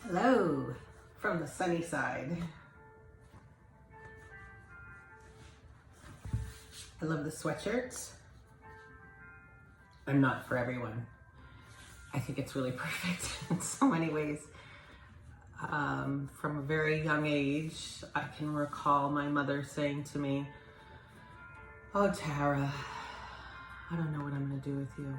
Hello from the sunny side. I love the sweatshirts. I'm not for everyone. I think it's really perfect in so many ways. From a very young age, I can recall my mother saying to me, "Oh, Tara, I don't know what I'm going to do with you."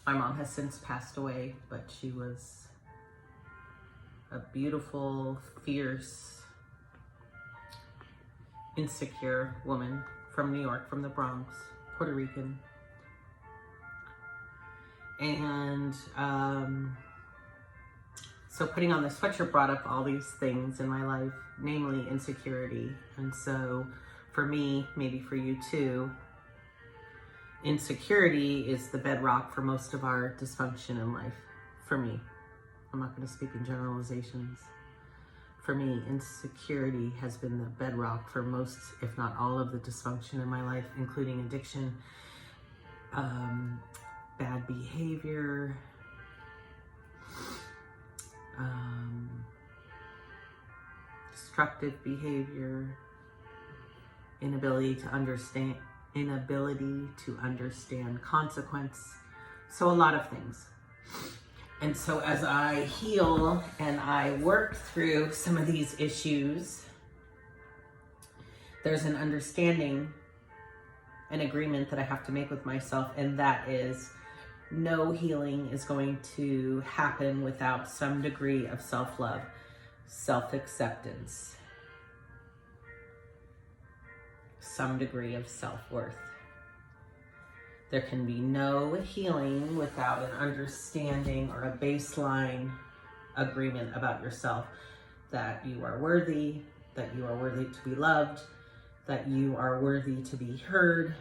My mom has since passed away, but she was a beautiful, fierce, insecure woman from New York, from the Bronx, Puerto Rican. And so putting on the sweatshirt brought up all these things in my life, namely insecurity. And so for me, maybe for you too, insecurity is the bedrock for most of our dysfunction in life. For me, I'm not going to speak in generalizations. For me, insecurity has been the bedrock for most, if not all, of the dysfunction in my life, including addiction, bad behavior, destructive behavior, inability to understand consequence. So a lot of things. And so as I heal and I work through some of these issues, there's an understanding, an agreement that I have to make with myself, and that is no healing is going to happen without some degree of self-love, self-acceptance, some degree of self-worth. There can be no healing without an understanding or a baseline agreement about yourself, that you are worthy, that you are worthy to be loved, that you are worthy to be heard,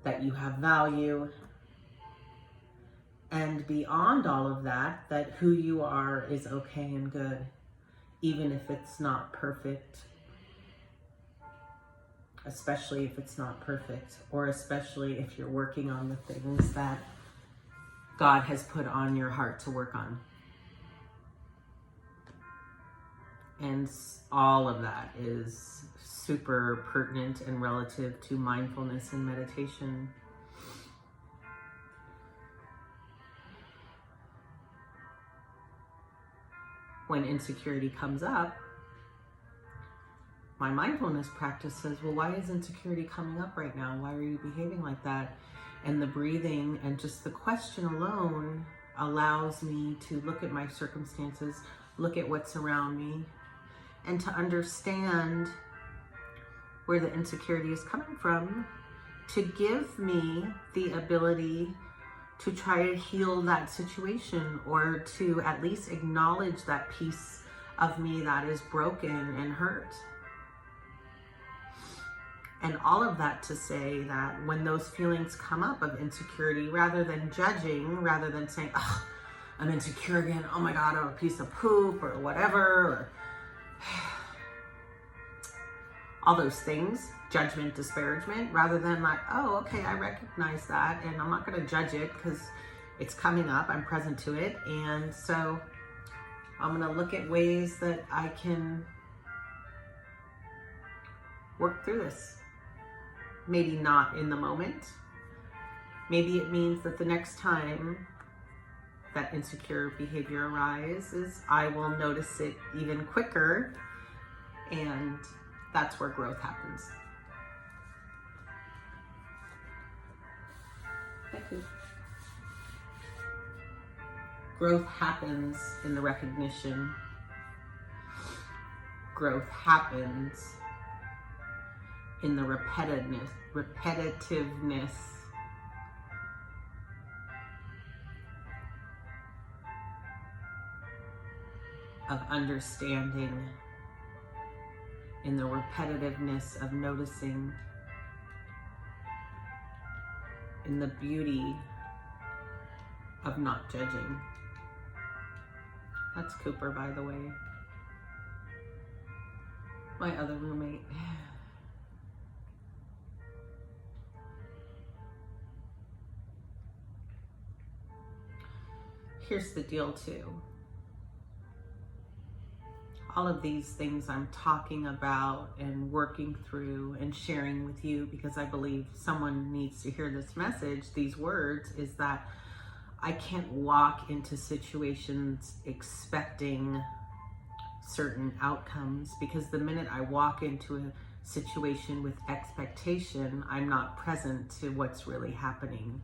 that you have value, and beyond all of that, that who you are is okay and good, even if it's not perfect. Especially if it's not perfect, or especially if you're working on the things that God has put on your heart to work on. And all of that is super pertinent and relative to mindfulness and meditation. When insecurity comes up, my mindfulness practice says, well, why is insecurity coming up right now? Why are you behaving like that? And the breathing and just the question alone allows me to look at my circumstances, look at what's around me, and to understand where the insecurity is coming from, to give me the ability to try to heal that situation, or to at least acknowledge that piece of me that is broken and hurt. And all of that to say that when those feelings come up of insecurity, rather than judging, rather than saying, oh, I'm insecure again, oh my God, I'm a piece of poop or whatever, or all those things, judgment, disparagement, rather than like, oh, okay, I recognize that and I'm not going to judge it because it's coming up, I'm present to it. And so I'm going to look at ways that I can work through this. Maybe not in the moment. Maybe it means that the next time that insecure behavior arises, I will notice it even quicker, and that's where growth happens. Thank you. Growth happens in the recognition. Growth happens in the repetitiveness of understanding, in the repetitiveness of noticing, in the beauty of not judging. That's Cooper, by the way. My other roommate. here's the deal too. All of these things I'm talking about and working through and sharing with you, because I believe someone needs to hear this message, these words, is that I can't walk into situations expecting certain outcomes, because the minute I walk into a situation with expectation, I'm not present to what's really happening.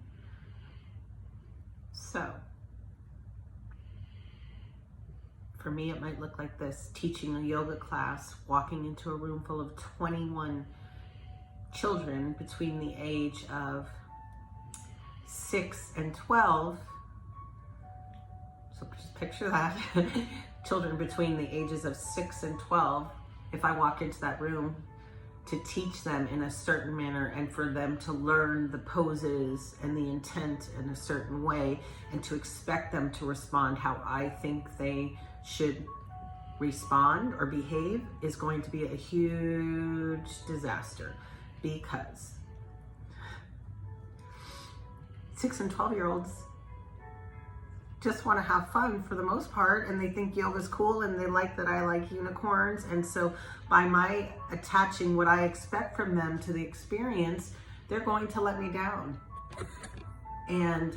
So, for me, it might look like this: teaching a yoga class, walking into a room full of 21 children between the age of 6 and 12. So just picture that. Children between the ages of 6 and 12. If I walk into that room to teach them in a certain manner and for them to learn the poses and the intent in a certain way, and to expect them to respond how I think they should respond or behave, is going to be a huge disaster, because 6 and 12-year-olds just want to have fun for the most part, and they think yoga's cool, and they like that I like unicorns. And so by my attaching what I expect from them to the experience, they're going to let me down. And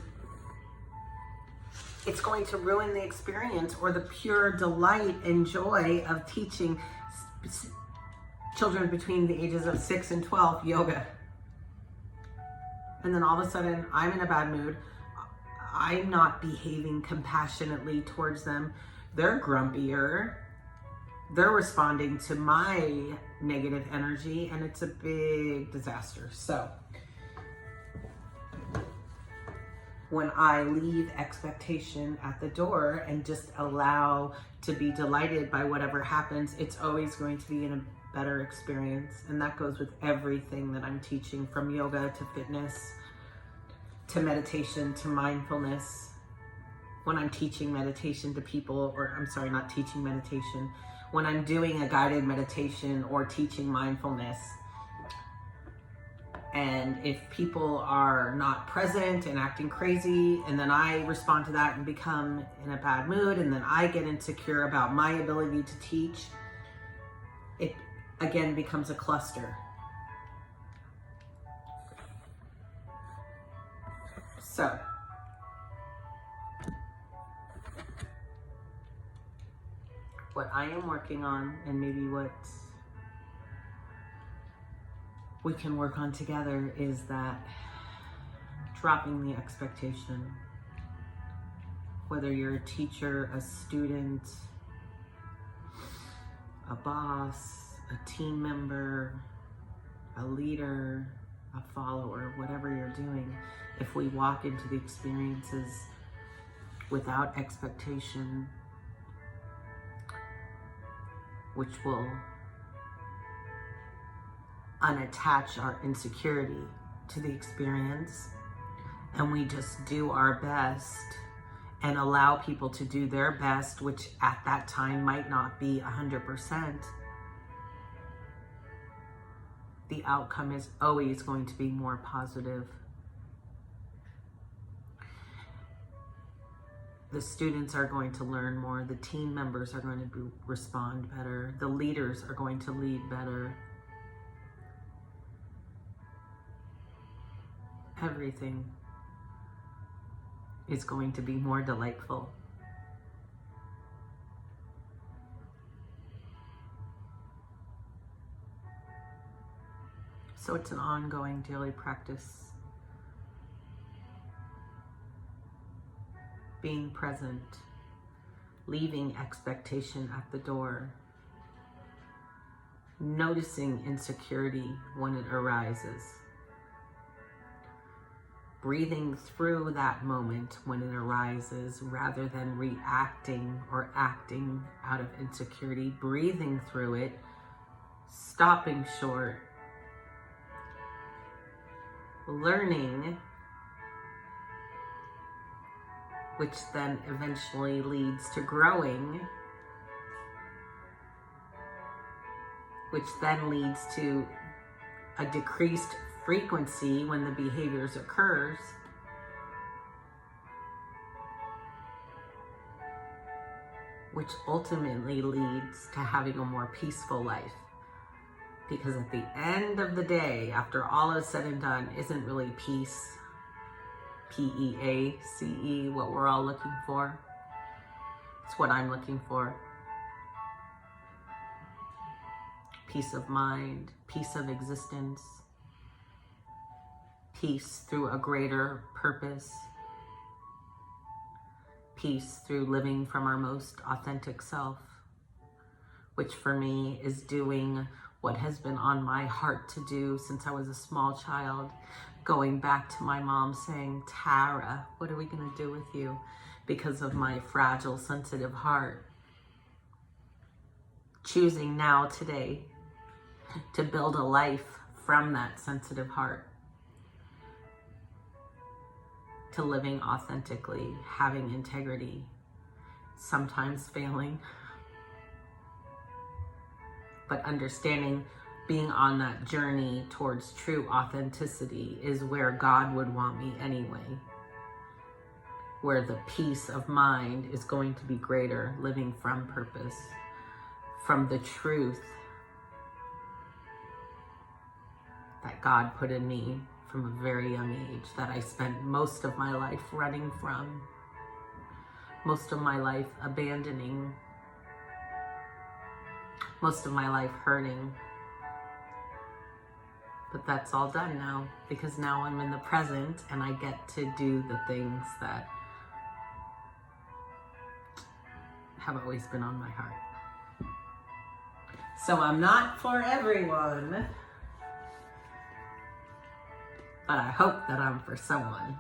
it's going to ruin the experience, or the pure delight and joy of teaching children between the ages of 6 and 12 yoga. And then all of a sudden, I'm in a bad mood. I'm not behaving compassionately towards them. They're grumpier. They're responding to my negative energy, and it's a big disaster. So, when I leave expectation at the door and just allow to be delighted by whatever happens, it's always going to be in a better experience. And that goes with everything that I'm teaching, from yoga to fitness, to meditation, to mindfulness. When I'm teaching meditation to people, or I'm sorry, not teaching meditation, when I'm doing a guided meditation or teaching mindfulness, and if people are not present and acting crazy, and then I respond to that and become in a bad mood, and then I get insecure about my ability to teach, it again becomes a cluster. So, what I am working on, and maybe what we can work on together, is that dropping the expectation. Whether you're a teacher, a student, a boss, a team member, a leader, a follower, whatever you're doing, if we walk into the experiences without expectation, which will unattach our insecurity to the experience, and we just do our best and allow people to do their best, which at that time might not be 100%, the outcome is always going to be more positive. The students are going to learn more, the team members are going to respond better, the leaders are going to lead better. Everything is going to be more delightful. So it's an ongoing daily practice. Being present, leaving expectation at the door, noticing insecurity when it arises, breathing through that moment when it arises rather than reacting or acting out of insecurity, breathing through it, stopping short, learning, which then eventually leads to growing, which then leads to a decreased frequency when the behaviors occurs, which ultimately leads to having a more peaceful life. Because at the end of the day, after all is said and done, isn't really peace, P-E-A-C-E, what we're all looking for? It's what I'm looking for. Peace of mind, peace of existence, peace through a greater purpose, peace through living from our most authentic self, which for me is doing what has been on my heart to do since I was a small child, going back to my mom saying, Tara, what are we going to do with you? Because of my fragile, sensitive heart. Choosing now, today, to build a life from that sensitive heart, to living authentically, having integrity, sometimes failing, but understanding being on that journey towards true authenticity is where God would want me anyway, where the peace of mind is going to be greater, living from purpose, from the truth that God put in me from a very young age, that I spent most of my life running from, most of my life abandoning, most of my life hurting. But that's all done now, because now I'm in the present and I get to do the things that have always been on my heart. So I'm not for everyone, but I hope that I'm for someone.